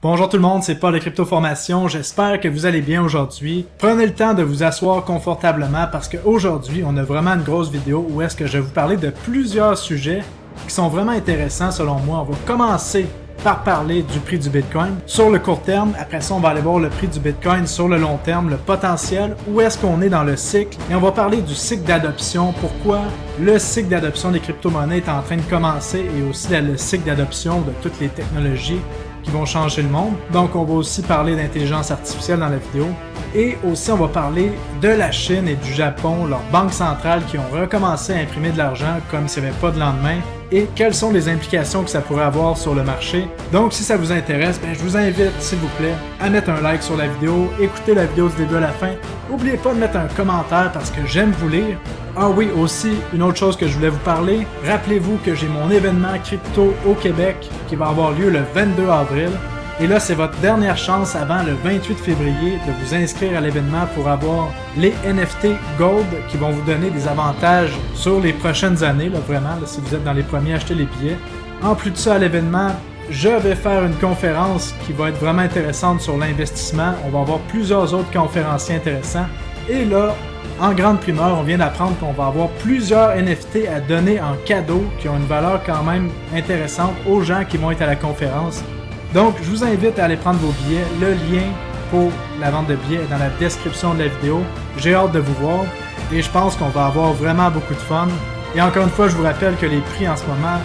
Bonjour tout le monde, c'est Paul de Crypto Formation, j'espère que vous allez bien aujourd'hui. Prenez le temps de vous asseoir confortablement parce qu'aujourd'hui, on a vraiment une grosse vidéo où est-ce que je vais vous parler de plusieurs sujets qui sont vraiment intéressants selon moi. On va commencer par parler du prix du Bitcoin sur le court terme. Après ça, on va aller voir le prix du Bitcoin sur le long terme, le potentiel, où est-ce qu'on est dans le cycle. Et on va parler du cycle d'adoption, pourquoi le cycle d'adoption des crypto-monnaies est en train de commencer et aussi le cycle d'adoption de toutes les technologies qui vont changer le monde. Donc, on va aussi parler d'intelligence artificielle dans la vidéo. Et aussi, on va parler de la Chine et du Japon, leurs banques centrales qui ont recommencé à imprimer de l'argent comme s'il n'y avait pas de lendemain. Et quelles sont les implications que ça pourrait avoir sur le marché. Donc, si ça vous intéresse, je vous invite, s'il vous plaît, à mettre un like sur la vidéo, écoutez la vidéo du début à la fin. N'oubliez pas de mettre un commentaire parce que j'aime vous lire. Ah oui, aussi, une autre chose que je voulais vous parler, rappelez-vous que j'ai mon événement crypto au Québec qui va avoir lieu le 22 avril. Et là, c'est votre dernière chance avant le 28 février de vous inscrire à l'événement pour avoir les NFT Gold qui vont vous donner des avantages sur les prochaines années, vraiment, si vous êtes dans les premiers à acheter les billets. En plus de ça, à l'événement, je vais faire une conférence qui va être vraiment intéressante sur l'investissement. On va avoir plusieurs autres conférenciers intéressants. Et là, en grande primeur, on vient d'apprendre qu'on va avoir plusieurs NFT à donner en cadeau qui ont une valeur quand même intéressante aux gens qui vont être à la conférence. Donc, je vous invite à aller prendre vos billets. Le lien pour la vente de billets est dans la description de la vidéo. J'ai hâte de vous voir et je pense qu'on va avoir vraiment beaucoup de fun. Et encore une fois, je vous rappelle que les prix en ce moment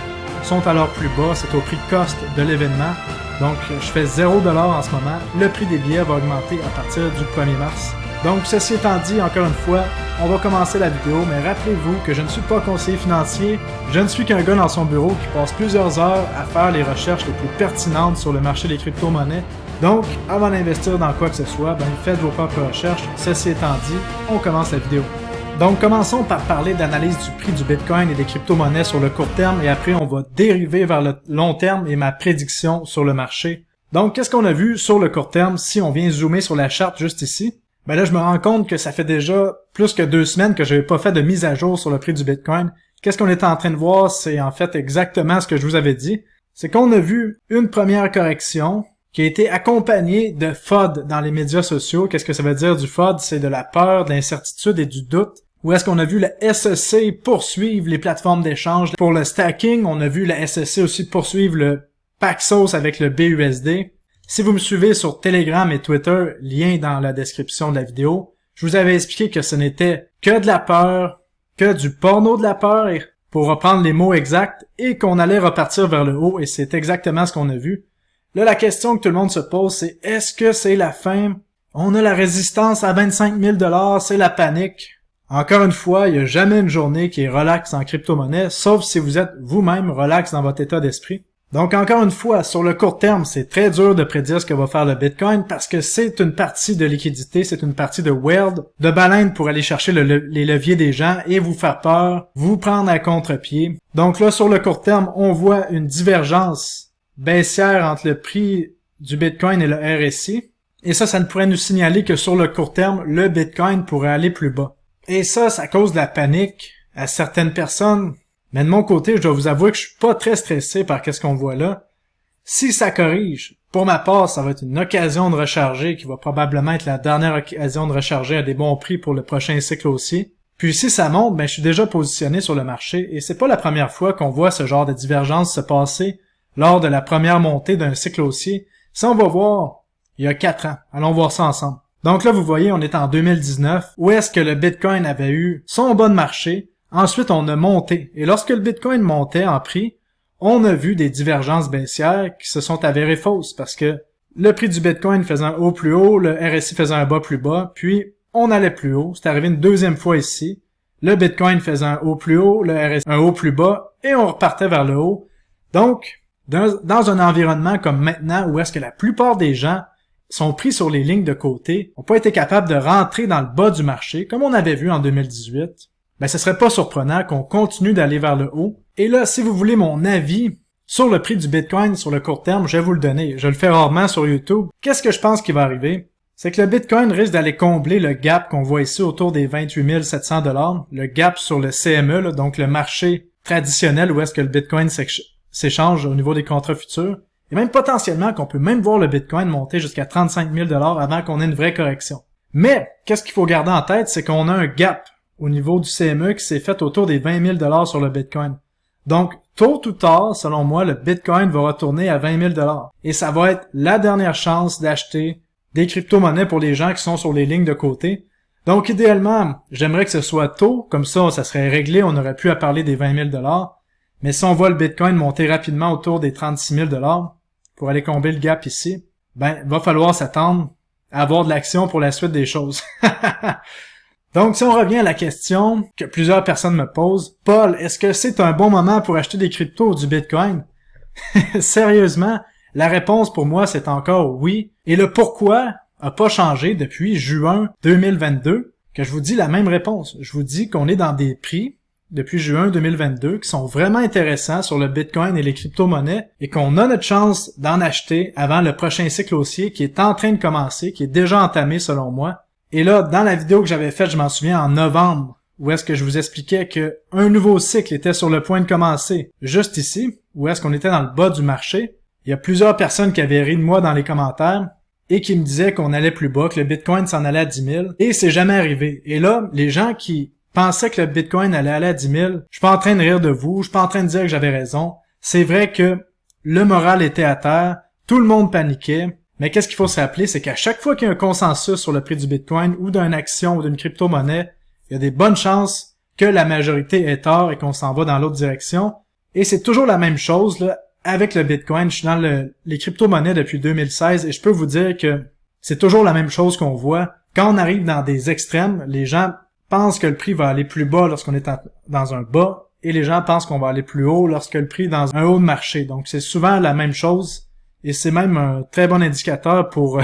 sont à leur plus bas. C'est au prix cost de l'événement. Donc, je fais 0$ en ce moment. Le prix des billets va augmenter à partir du 1er mars. Donc, ceci étant dit, encore une fois, on va commencer la vidéo, mais rappelez-vous que je ne suis pas conseiller financier, je ne suis qu'un gars dans son bureau qui passe plusieurs heures à faire les recherches les plus pertinentes sur le marché des crypto-monnaies. Donc, avant d'investir dans quoi que ce soit, faites vos propres recherches. Ceci étant dit, on commence la vidéo. Donc, commençons par parler d'analyse du prix du Bitcoin et des crypto-monnaies sur le court terme, et après on va dériver vers le long terme et ma prédiction sur le marché. Donc, qu'est-ce qu'on a vu sur le court terme si on vient zoomer sur la charte juste ici? Là, je me rends compte que ça fait déjà plus que 2 semaines que je n'avais pas fait de mise à jour sur le prix du Bitcoin. Qu'est-ce qu'on était en train de voir? C'est en fait exactement ce que je vous avais dit. C'est qu'on a vu une première correction qui a été accompagnée de FOD dans les médias sociaux. Qu'est-ce que ça veut dire du FOD? C'est de la peur, de l'incertitude et du doute. Où est-ce qu'on a vu la SEC poursuivre les plateformes d'échange pour le stacking? On a vu la SEC aussi poursuivre le Paxos avec le BUSD. Si vous me suivez sur Telegram et Twitter, lien dans la description de la vidéo, je vous avais expliqué que ce n'était que de la peur, que du porno de la peur, pour reprendre les mots exacts, et qu'on allait repartir vers le haut, et c'est exactement ce qu'on a vu. Là, la question que tout le monde se pose, c'est est-ce que c'est la fin? On a la résistance à 25 000 $, c'est la panique. Encore une fois, il n'y a jamais une journée qui est relax en crypto-monnaie, sauf si vous êtes vous-même relax dans votre état d'esprit. Donc, encore une fois, sur le court terme, c'est très dur de prédire ce que va faire le Bitcoin parce que c'est une partie de liquidité, c'est une partie de whale, de baleine pour aller chercher les leviers des gens et vous faire peur, vous prendre à contre-pied. Donc là, sur le court terme, on voit une divergence baissière entre le prix du Bitcoin et le RSI. Et ça ne pourrait nous signaler que sur le court terme, le Bitcoin pourrait aller plus bas. Et ça cause de la panique à certaines personnes. Mais de mon côté, je dois vous avouer que je suis pas très stressé par qu'est-ce qu'on voit là. Si ça corrige, pour ma part, ça va être une occasion de recharger qui va probablement être la dernière occasion de recharger à des bons prix pour le prochain cycle aussi. Puis si ça monte, je suis déjà positionné sur le marché et c'est pas la première fois qu'on voit ce genre de divergence se passer lors de la première montée d'un cycle haussier. Ça, on va voir il y a 4 ans. Allons voir ça ensemble. Donc là, vous voyez, on est en 2019, où est-ce que le Bitcoin avait eu son bas de marché. Ensuite, on a monté. Et lorsque le Bitcoin montait en prix, on a vu des divergences baissières qui se sont avérées fausses parce que le prix du Bitcoin faisait un haut plus haut, le RSI faisait un bas plus bas, puis on allait plus haut. C'est arrivé une deuxième fois ici. Le Bitcoin faisait un haut plus haut, le RSI un haut plus bas, et on repartait vers le haut. Donc, dans un environnement comme maintenant où est-ce que la plupart des gens sont pris sur les lignes de côté, n'ont pas été capables de rentrer dans le bas du marché, comme on avait vu en 2018, ce serait pas surprenant qu'on continue d'aller vers le haut. Et là, si vous voulez mon avis sur le prix du Bitcoin sur le court terme, je vais vous le donner. Je le fais rarement sur YouTube. Qu'est-ce que je pense qui va arriver? C'est que le Bitcoin risque d'aller combler le gap qu'on voit ici autour des 28 700 $, le gap sur le CME, donc le marché traditionnel où est-ce que le Bitcoin s'échange au niveau des contrats futurs. et même potentiellement qu'on peut même voir le Bitcoin monter jusqu'à 35 000 $ avant qu'on ait une vraie correction. Mais, qu'est-ce qu'il faut garder en tête, c'est qu'on a un gap au niveau du CME qui s'est fait autour des 20 000 $ sur le Bitcoin. Donc, tôt ou tard, selon moi, le Bitcoin va retourner à 20 000 $. Et ça va être la dernière chance d'acheter des crypto-monnaies pour les gens qui sont sur les lignes de côté. Donc, idéalement, j'aimerais que ce soit tôt, comme ça serait réglé, on aurait pu à parler des 20 000 $. Mais si on voit le Bitcoin monter rapidement autour des 36 000 $ pour aller combler le gap ici, va falloir s'attendre à avoir de l'action pour la suite des choses. Donc, si on revient à la question que plusieurs personnes me posent, Paul, est-ce que c'est un bon moment pour acheter des cryptos ou du Bitcoin? Sérieusement, la réponse pour moi, c'est encore oui. Et le pourquoi a pas changé depuis juin 2022, que je vous dis la même réponse. Je vous dis qu'on est dans des prix depuis juin 2022 qui sont vraiment intéressants sur le Bitcoin et les crypto-monnaies et qu'on a notre chance d'en acheter avant le prochain cycle haussier qui est en train de commencer, qui est déjà entamé selon moi. Et là, dans la vidéo que j'avais faite, je m'en souviens, en novembre, où est-ce que je vous expliquais que un nouveau cycle était sur le point de commencer, juste ici, où est-ce qu'on était dans le bas du marché. Il y a plusieurs personnes qui avaient ri de moi dans les commentaires et qui me disaient qu'on allait plus bas, que le Bitcoin s'en allait à 10 000, et c'est jamais arrivé. Et là, les gens qui pensaient que le Bitcoin allait aller à 10 000, je suis pas en train de rire de vous, je suis pas en train de dire que j'avais raison. C'est vrai que le moral était à terre, tout le monde paniquait, mais qu'est-ce qu'il faut se rappeler, c'est qu'à chaque fois qu'il y a un consensus sur le prix du Bitcoin ou d'une action ou d'une crypto-monnaie, il y a des bonnes chances que la majorité ait tort et qu'on s'en va dans l'autre direction. Et c'est toujours la même chose là, avec le Bitcoin. Je suis dans les crypto-monnaies depuis 2016 et je peux vous dire que c'est toujours la même chose qu'on voit. Quand on arrive dans des extrêmes, les gens pensent que le prix va aller plus bas lorsqu'on est dans un bas et les gens pensent qu'on va aller plus haut lorsque le prix est dans un haut de marché. Donc c'est souvent la même chose. Et c'est même un très bon indicateur pour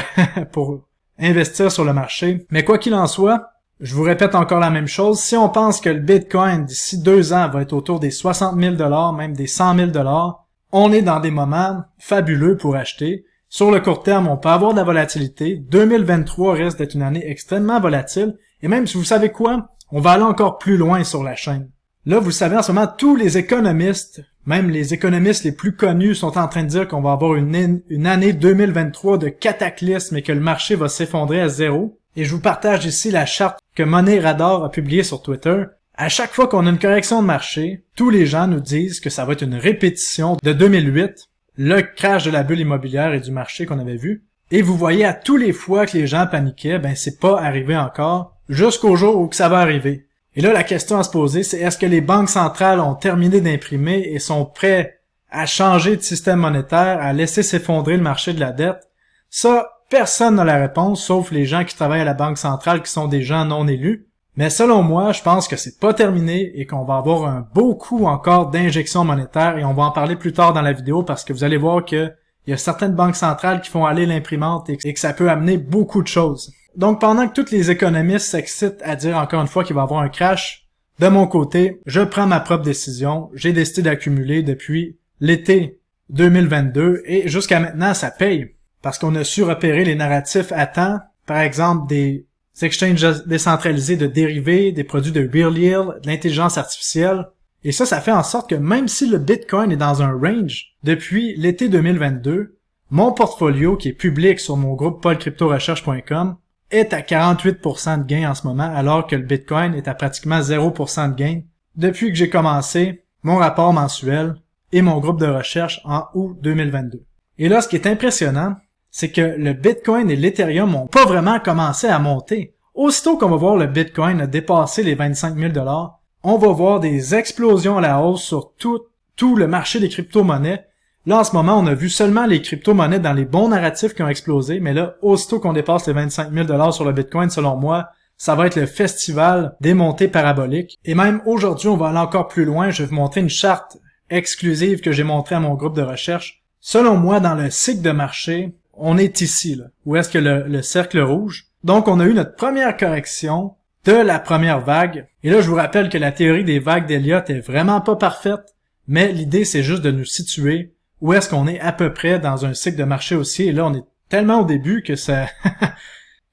investir sur le marché. Mais quoi qu'il en soit, je vous répète encore la même chose. Si on pense que le Bitcoin, d'ici 2 ans, va être autour des 60 000 $, même des 100 000 $, on est dans des moments fabuleux pour acheter. Sur le court terme, on peut avoir de la volatilité. 2023 risque d'être une année extrêmement volatile. Et même si vous savez quoi, on va aller encore plus loin sur la chaîne. Là, vous savez, en ce moment, tous les économistes, même les économistes les plus connus, sont en train de dire qu'on va avoir une année 2023 de cataclysme et que le marché va s'effondrer à zéro. Et je vous partage ici la charte que Money Radar a publiée sur Twitter. À chaque fois qu'on a une correction de marché, tous les gens nous disent que ça va être une répétition de 2008, le crash de la bulle immobilière et du marché qu'on avait vu. Et vous voyez à tous les fois que les gens paniquaient, c'est pas arrivé encore, jusqu'au jour où que ça va arriver. Et là, la question à se poser, c'est est-ce que les banques centrales ont terminé d'imprimer et sont prêts à changer de système monétaire, à laisser s'effondrer le marché de la dette? Ça, personne n'a la réponse, sauf les gens qui travaillent à la Banque centrale qui sont des gens non élus. Mais selon moi, je pense que c'est pas terminé et qu'on va avoir un beau coup encore d'injection monétaire et on va en parler plus tard dans la vidéo parce que vous allez voir que il y a certaines banques centrales qui font aller l'imprimante et que ça peut amener beaucoup de choses. Donc, pendant que tous les économistes s'excitent à dire encore une fois qu'il va y avoir un crash, de mon côté, je prends ma propre décision. J'ai décidé d'accumuler depuis l'été 2022 et jusqu'à maintenant, ça paye. Parce qu'on a su repérer les narratifs à temps. Par exemple, des exchanges décentralisés de dérivés, des produits de real yield, de l'intelligence artificielle. Et ça fait en sorte que même si le Bitcoin est dans un range, depuis l'été 2022, mon portfolio qui est public sur mon groupe paulcryptorecherche.com est à 48% de gain en ce moment, alors que le Bitcoin est à pratiquement 0% de gain depuis que j'ai commencé mon rapport mensuel et mon groupe de recherche en août 2022. Et là, ce qui est impressionnant, c'est que le Bitcoin et l'Ethereum n'ont pas vraiment commencé à monter. Aussitôt qu'on va voir le Bitcoin dépasser les 25 000 $, on va voir des explosions à la hausse sur tout le marché des crypto-monnaies. Là, en ce moment, on a vu seulement les crypto-monnaies dans les bons narratifs qui ont explosé, mais là, aussitôt qu'on dépasse les 25 000 $ sur le Bitcoin, selon moi, ça va être le festival des montées paraboliques. Et même aujourd'hui, on va aller encore plus loin. Je vais vous montrer une charte exclusive que j'ai montrée à mon groupe de recherche. Selon moi, dans le cycle de marché, on est ici, là, où est-ce que le cercle rouge. Donc, on a eu notre première correction de la première vague. Et là, je vous rappelle que la théorie des vagues d'Elliott est vraiment pas parfaite, mais l'idée, c'est juste de nous situer où est-ce qu'on est à peu près dans un cycle de marché aussi. Et là, on est tellement au début que ça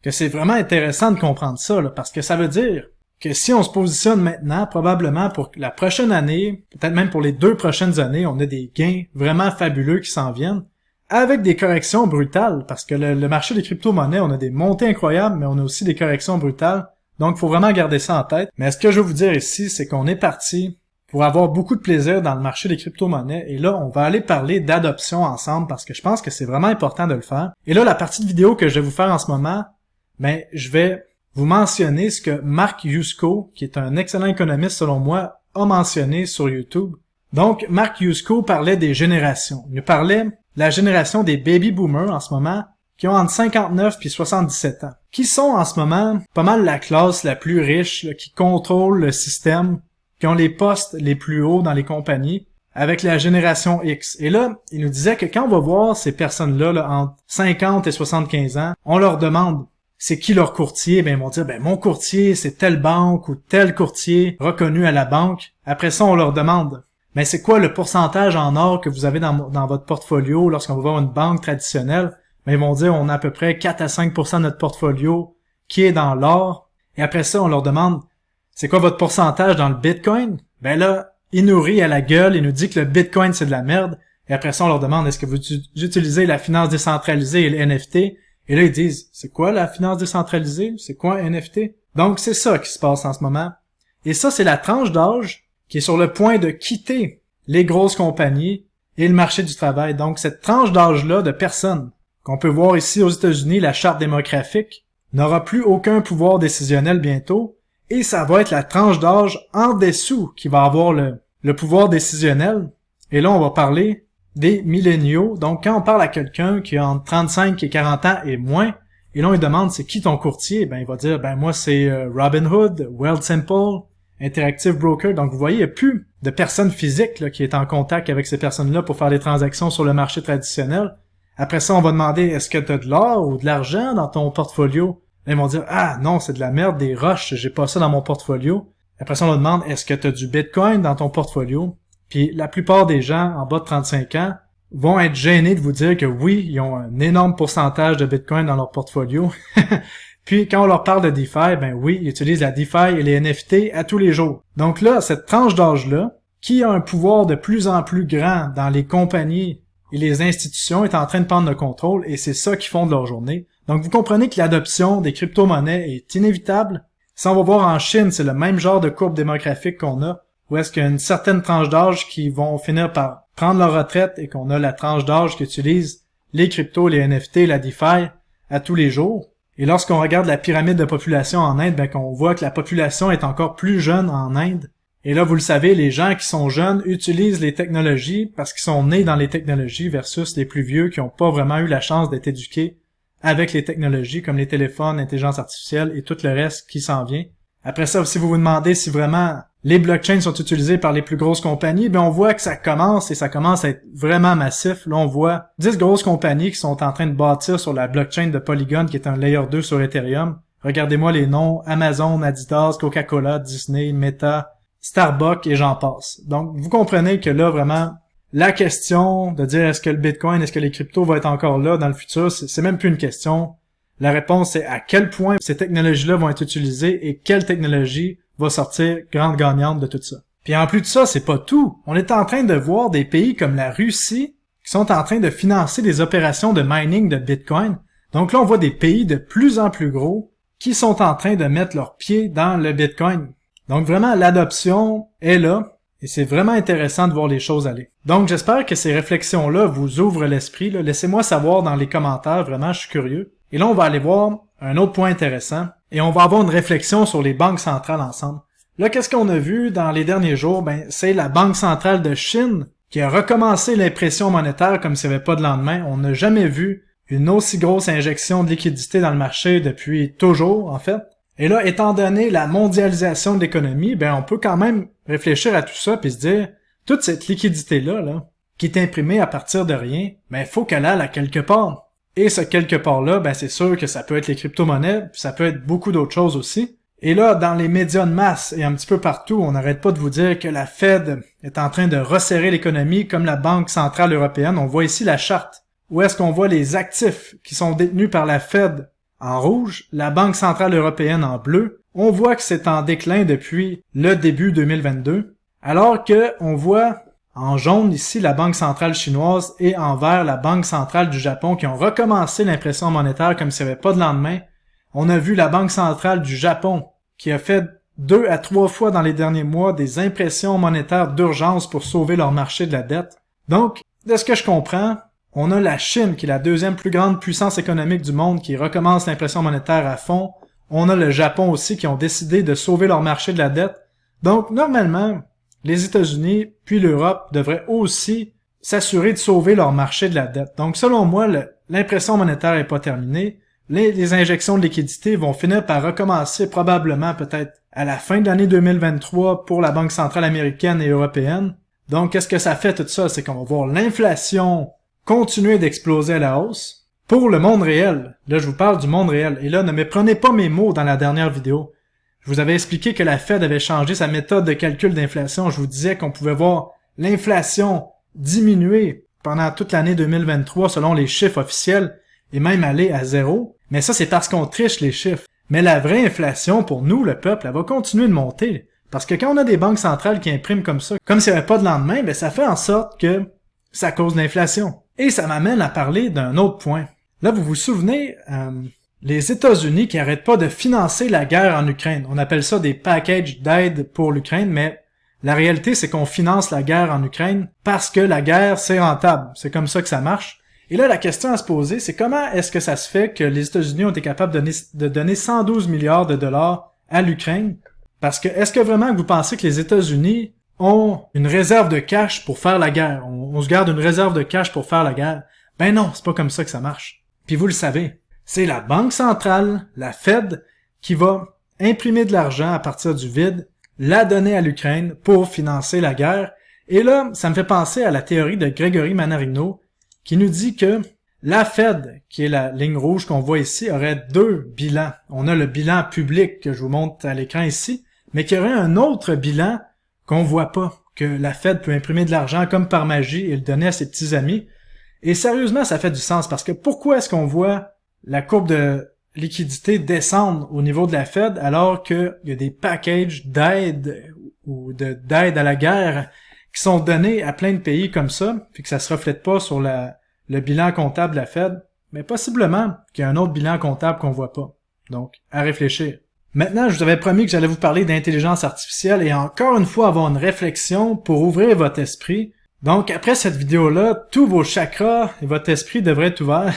que c'est vraiment intéressant de comprendre ça, là, parce que ça veut dire que si on se positionne maintenant, probablement pour la prochaine année, peut-être même pour les 2 prochaines années, on a des gains vraiment fabuleux qui s'en viennent. avec des corrections brutales, parce que le marché des crypto-monnaies, on a des montées incroyables, mais on a aussi des corrections brutales. Donc, il faut vraiment garder ça en tête. Mais ce que je veux vous dire ici, c'est qu'on est parti pour avoir beaucoup de plaisir dans le marché des crypto-monnaies. Et là, on va aller parler d'adoption ensemble parce que je pense que c'est vraiment important de le faire. Et là, la partie de vidéo que je vais vous faire en ce moment, ben, je vais vous mentionner ce que Mark Yusko, qui est un excellent économiste selon moi, a mentionné sur YouTube. Donc, Mark Yusko parlait des générations. Il nous parlait de la génération des baby boomers en ce moment, qui ont entre 59 puis 77 ans, qui sont en ce moment pas mal la classe la plus riche, là, qui contrôle le système, qui ont les postes les plus hauts dans les compagnies, avec la génération X. Et là, il nous disait que quand on va voir ces personnes-là, là, entre 50 et 75 ans, on leur demande c'est qui leur courtier, ben ils vont dire ben mon courtier c'est telle banque ou tel courtier reconnu à la banque. Après ça, on leur demande mais c'est quoi le pourcentage en or que vous avez dans votre portfolio lorsqu'on va voir une banque traditionnelle? Ben, ils vont dire on a à peu près 4 à 5% de notre portfolio qui est dans l'or. Et après ça, on leur demande c'est quoi votre pourcentage dans le Bitcoin? Ben là, il nous rit à la gueule, il nous dit que le Bitcoin c'est de la merde. Et après ça, on leur demande est-ce que vous utilisez la finance décentralisée et le NFT? Et là, ils disent c'est quoi la finance décentralisée? C'est quoi un NFT? Donc, c'est ça qui se passe en ce moment. Et ça, c'est la tranche d'âge qui est sur le point de quitter les grosses compagnies et le marché du travail. Donc, cette tranche d'âge-là de personnes qu'on peut voir ici aux États-Unis, la charte démographique, n'aura plus aucun pouvoir décisionnel bientôt, et ça va être la tranche d'âge en dessous qui va avoir le pouvoir décisionnel. Et là, on va parler des milléniaux. Donc, quand on parle à quelqu'un qui a entre 35 et 40 ans et moins, et là, on lui demande c'est qui ton courtier, ben il va dire ben moi c'est Robinhood, Wealthsimple, Interactive Broker. Donc, vous voyez, il n'y a plus de personnes physiques là, qui est en contact avec ces personnes-là pour faire des transactions sur le marché traditionnel. Après ça, on va demander est-ce que tu as de l'or ou de l'argent dans ton portfolio? Là, ils vont dire ah non, c'est de la merde, des roches, j'ai pas ça dans mon portfolio. Après ça, on leur demande est-ce que tu as du Bitcoin dans ton portfolio? Puis la plupart des gens en bas de 35 ans vont être gênés de vous dire que oui, ils ont un énorme pourcentage de Bitcoin dans leur portfolio. Puis quand on leur parle de DeFi, ben oui, ils utilisent la DeFi et les NFT à tous les jours. Donc là, cette tranche d'âge-là, qui a un pouvoir de plus en plus grand dans les compagnies et les institutions, est en train de prendre le contrôle et c'est ça qu'ils font de leur journée. Donc vous comprenez que l'adoption des crypto-monnaies est inévitable. Si on va voir en Chine, c'est le même genre de courbe démographique qu'on a, où est-ce qu'il y a une certaine tranche d'âge qui vont finir par prendre leur retraite et qu'on a la tranche d'âge qui utilise les cryptos, les NFT, la DeFi à tous les jours. Et lorsqu'on regarde la pyramide de population en Inde, ben qu'on voit que la population est encore plus jeune en Inde. Et là, vous le savez, les gens qui sont jeunes utilisent les technologies parce qu'ils sont nés dans les technologies versus les plus vieux qui n'ont pas vraiment eu la chance d'être éduqués avec les technologies comme les téléphones, l'intelligence artificielle et tout le reste qui s'en vient. Après ça, si vous vous demandez si vraiment les blockchains sont utilisés par les plus grosses compagnies, ben on voit que ça commence à être vraiment massif. Là, on voit 10 grosses compagnies qui sont en train de bâtir sur la blockchain de Polygon, qui est un layer 2 sur Ethereum. Regardez-moi les noms, Amazon, Adidas, Coca-Cola, Disney, Meta, Starbucks et j'en passe. Donc, vous comprenez que là, vraiment, la question de dire est-ce que le Bitcoin, est-ce que les cryptos vont être encore là dans le futur, c'est même plus une question. La réponse c'est à quel point ces technologies-là vont être utilisées et quelle technologie va sortir grande gagnante de tout ça. Puis en plus de ça, c'est pas tout. On est en train de voir des pays comme la Russie qui sont en train de financer des opérations de mining de Bitcoin. Donc là, on voit des pays de plus en plus gros qui sont en train de mettre leurs pieds dans le Bitcoin. Donc vraiment, l'adoption est là et c'est vraiment intéressant de voir les choses aller. Donc j'espère que ces réflexions-là vous ouvrent l'esprit. Laissez-moi savoir dans les commentaires, vraiment, je suis curieux. Et là, on va aller voir un autre point intéressant et on va avoir une réflexion sur les banques centrales ensemble. Là, qu'est-ce qu'on a vu dans les derniers jours? Ben, c'est la Banque centrale de Chine qui a recommencé l'impression monétaire comme s'il n'y avait pas de lendemain. On n'a jamais vu une aussi grosse injection de liquidité dans le marché depuis toujours, en fait. Et là, étant donné la mondialisation de l'économie, ben, on peut quand même réfléchir à tout ça puis se dire, toute cette liquidité-là, qui est imprimée à partir de rien, ben, il faut qu'elle aille à quelque part. Et ce quelque part-là, ben c'est sûr que ça peut être les crypto-monnaies, puis ça peut être beaucoup d'autres choses aussi. Et là, dans les médias de masse et un petit peu partout, on n'arrête pas de vous dire que la Fed est en train de resserrer l'économie comme la Banque centrale européenne. On voit ici la charte, où est-ce qu'on voit les actifs qui sont détenus par la Fed en rouge, la Banque centrale européenne en bleu. On voit que c'est en déclin depuis le début 2022, alors que on voit En jaune, ici, la Banque centrale chinoise et en vert, la Banque centrale du Japon qui ont recommencé l'impression monétaire comme s'il n'y avait pas de lendemain. On a vu la Banque centrale du Japon qui a fait 2 à 3 fois dans les derniers mois des impressions monétaires d'urgence pour sauver leur marché de la dette. Donc, de ce que je comprends, on a la Chine qui est la deuxième plus grande puissance économique du monde qui recommence l'impression monétaire à fond. On a le Japon aussi qui ont décidé de sauver leur marché de la dette. Donc, normalement, les États-Unis puis l'Europe devraient aussi s'assurer de sauver leur marché de la dette. Donc, selon moi, l'impression monétaire est pas terminée. Les injections de liquidité vont finir par recommencer probablement peut-être à la fin de l'année 2023 pour la Banque centrale américaine et européenne. Donc, qu'est-ce que ça fait tout ça? C'est qu'on va voir l'inflation continuer d'exploser à la hausse. Pour le monde réel, là je vous parle du monde réel, et là ne méprenez pas mes mots dans la dernière vidéo. Je vous avais expliqué que la Fed avait changé sa méthode de calcul d'inflation. Je vous disais qu'on pouvait voir l'inflation diminuer pendant toute l'année 2023 selon les chiffres officiels et même aller à zéro. Mais ça, c'est parce qu'on triche les chiffres. Mais la vraie inflation, pour nous, le peuple, elle va continuer de monter. Parce que quand on a des banques centrales qui impriment comme ça, comme s'il n'y avait pas de lendemain, ben ça fait en sorte que ça cause l'inflation. Et ça m'amène à parler d'un autre point. Là, vous vous souvenez, les États-Unis qui arrêtent pas de financer la guerre en Ukraine. On appelle ça des packages d'aide pour l'Ukraine, mais la réalité, c'est qu'on finance la guerre en Ukraine parce que la guerre, c'est rentable. C'est comme ça que ça marche. Et là, la question à se poser, c'est comment est-ce que ça se fait que les États-Unis ont été capables de donner 112 milliards de dollars à l'Ukraine? Parce que, est-ce que vraiment vous pensez que les États-Unis ont une réserve de cash pour faire la guerre? On se garde une réserve de cash pour faire la guerre? Ben non, c'est pas comme ça que ça marche. Puis vous le savez, c'est la Banque centrale, la Fed, qui va imprimer de l'argent à partir du vide, la donner à l'Ukraine pour financer la guerre. Et là, ça me fait penser à la théorie de Grégory Mannarino, qui nous dit que la Fed, qui est la ligne rouge qu'on voit ici, aurait deux bilans. On a le bilan public que je vous montre à l'écran ici, mais qu'il y aurait un autre bilan qu'on voit pas, que la Fed peut imprimer de l'argent comme par magie et le donner à ses petits amis. Et sérieusement, ça fait du sens, parce que pourquoi est-ce qu'on voit la courbe de liquidité descendre au niveau de la Fed alors qu'il y a des packages d'aide ou d'aide à la guerre qui sont donnés à plein de pays comme ça, puis que ça se reflète pas sur le bilan comptable de la Fed? Mais possiblement qu'il y a un autre bilan comptable qu'on voit pas. Donc, à réfléchir. Maintenant, je vous avais promis que j'allais vous parler d'intelligence artificielle et encore une fois avoir une réflexion pour ouvrir votre esprit. Donc, après cette vidéo-là, tous vos chakras et votre esprit devraient être ouverts.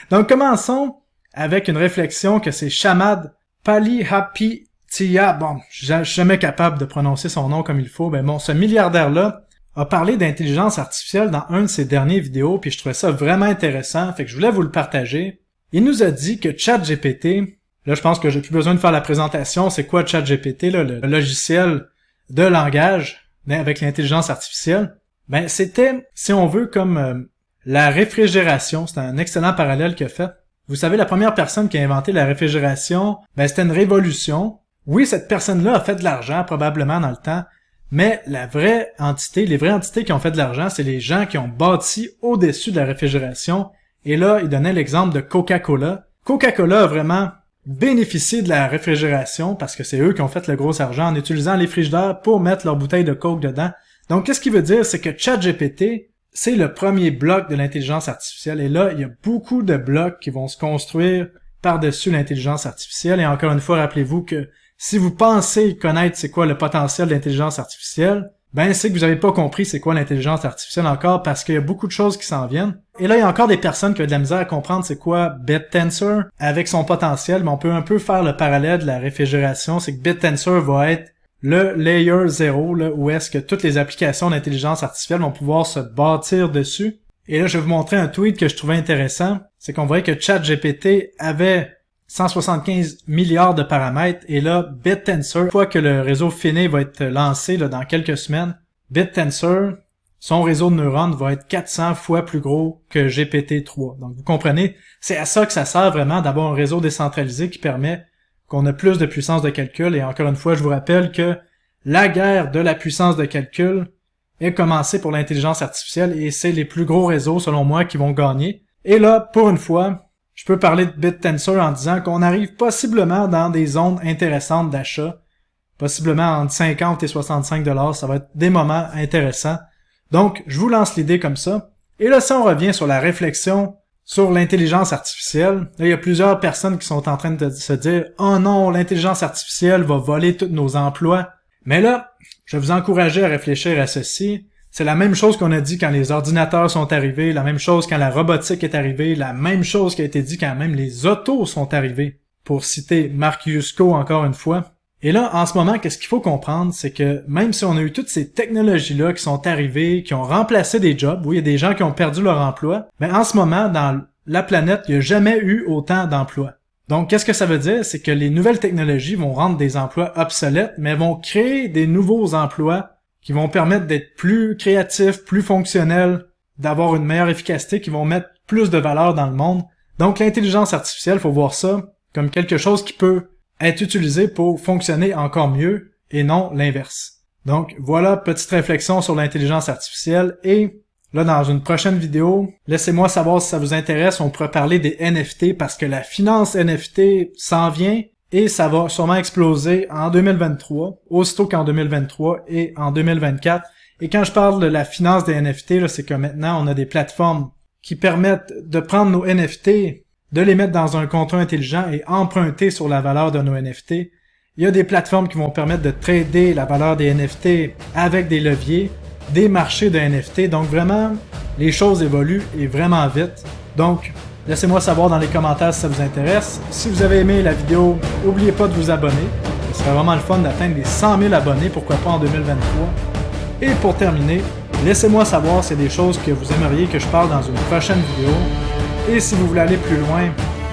Donc, commençons avec une réflexion que c'est Shamad Palihapitiya. Bon, je suis jamais capable de prononcer son nom comme il faut. Mais bon, ce milliardaire-là a parlé d'intelligence artificielle dans un de ses dernières vidéos, puis je trouvais ça vraiment intéressant, fait que je voulais vous le partager. Il nous a dit que ChatGPT, là je pense que j'ai plus besoin de faire la présentation, c'est quoi ChatGPT, là, le logiciel de langage avec l'intelligence artificielle? Ben c'était, si on veut, comme la réfrigération. C'est un excellent parallèle qu'il a fait. Vous savez, la première personne qui a inventé la réfrigération, ben c'était une révolution. Oui, cette personne-là a fait de l'argent probablement dans le temps, mais la vraie entité, les vraies entités qui ont fait de l'argent, c'est les gens qui ont bâti au-dessus de la réfrigération. Et là, il donnait l'exemple de Coca-Cola. Coca-Cola a vraiment bénéficié de la réfrigération parce que c'est eux qui ont fait le gros argent en utilisant les frigidaires pour mettre leur bouteille de Coke dedans. Donc, qu'est-ce qu'il veut dire? C'est que ChatGPT, c'est le premier bloc de l'intelligence artificielle. Et là, il y a beaucoup de blocs qui vont se construire par-dessus l'intelligence artificielle. Et encore une fois, rappelez-vous que si vous pensez connaître c'est quoi le potentiel de l'intelligence artificielle, ben c'est que vous n'avez pas compris c'est quoi l'intelligence artificielle encore parce qu'il y a beaucoup de choses qui s'en viennent. Et là, il y a encore des personnes qui ont de la misère à comprendre c'est quoi BitTensor avec son potentiel, mais on peut un peu faire le parallèle de la réfrigération, c'est que BitTensor va être le layer 0, là, où est-ce que toutes les applications d'intelligence artificielle vont pouvoir se bâtir dessus. Et là, je vais vous montrer un tweet que je trouvais intéressant, c'est qu'on voyait que ChatGPT avait 175 milliards de paramètres, et là, BitTensor, une fois que le réseau fini va être lancé là, dans quelques semaines, BitTensor, son réseau de neurones va être 400 fois plus gros que GPT-3. Donc, vous comprenez, c'est à ça que ça sert vraiment d'avoir un réseau décentralisé qui permet qu'on a plus de puissance de calcul, et encore une fois, je vous rappelle que la guerre de la puissance de calcul est commencée pour l'intelligence artificielle, et c'est les plus gros réseaux, selon moi, qui vont gagner. Et là, pour une fois, je peux parler de BitTensor en disant qu'on arrive possiblement dans des zones intéressantes d'achat possiblement entre 50 et 65 $. Ça va être des moments intéressants. Donc, je vous lance l'idée comme ça. Et là, si on revient sur la réflexion sur l'intelligence artificielle, là, il y a plusieurs personnes qui sont en train de se dire « Oh non, l'intelligence artificielle va voler tous nos emplois. » Mais là, je vais vous encourager à réfléchir à ceci. C'est la même chose qu'on a dit quand les ordinateurs sont arrivés, la même chose quand la robotique est arrivée, la même chose qui a été dit quand même les autos sont arrivés, pour citer Mark Yusko encore une fois. Et là, en ce moment, qu'est-ce qu'il faut comprendre, c'est que même si on a eu toutes ces technologies-là qui sont arrivées, qui ont remplacé des jobs, oui, il y a des gens qui ont perdu leur emploi, mais en ce moment, dans la planète, il n'y a jamais eu autant d'emplois. Donc, qu'est-ce que ça veut dire? C'est que les nouvelles technologies vont rendre des emplois obsolètes, mais vont créer des nouveaux emplois qui vont permettre d'être plus créatifs, plus fonctionnels, d'avoir une meilleure efficacité, qui vont mettre plus de valeur dans le monde. Donc, l'intelligence artificielle, faut voir ça comme quelque chose qui peut être utilisé pour fonctionner encore mieux, et non l'inverse. Donc, voilà, petite réflexion sur l'intelligence artificielle, et là, dans une prochaine vidéo, laissez-moi savoir si ça vous intéresse, on pourrait parler des NFT, parce que la finance NFT s'en vient, et ça va sûrement exploser en 2023, aussitôt qu'en 2023 et en 2024. Et quand je parle de la finance des NFT, là, c'est que maintenant, on a des plateformes qui permettent de prendre nos NFT, de les mettre dans un contrat intelligent et emprunter sur la valeur de nos NFT. Il y a des plateformes qui vont permettre de trader la valeur des NFT avec des leviers, des marchés de NFT. Donc vraiment, les choses évoluent et vraiment vite. Donc, laissez-moi savoir dans les commentaires si ça vous intéresse. Si vous avez aimé la vidéo, n'oubliez pas de vous abonner. Ce serait vraiment le fun d'atteindre les 100 000 abonnés, pourquoi pas en 2023. Et pour terminer, laissez-moi savoir s'il y a des choses que vous aimeriez que je parle dans une prochaine vidéo. Et si vous voulez aller plus loin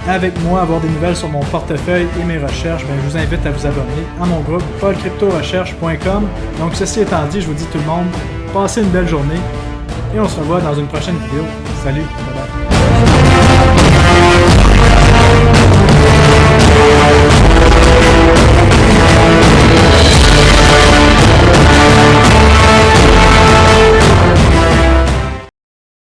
avec moi, avoir des nouvelles sur mon portefeuille et mes recherches, je vous invite à vous abonner à mon groupe paulcryptorecherche.com. Donc ceci étant dit, je vous dis tout le monde, passez une belle journée et on se revoit dans une prochaine vidéo. Salut, bye bye.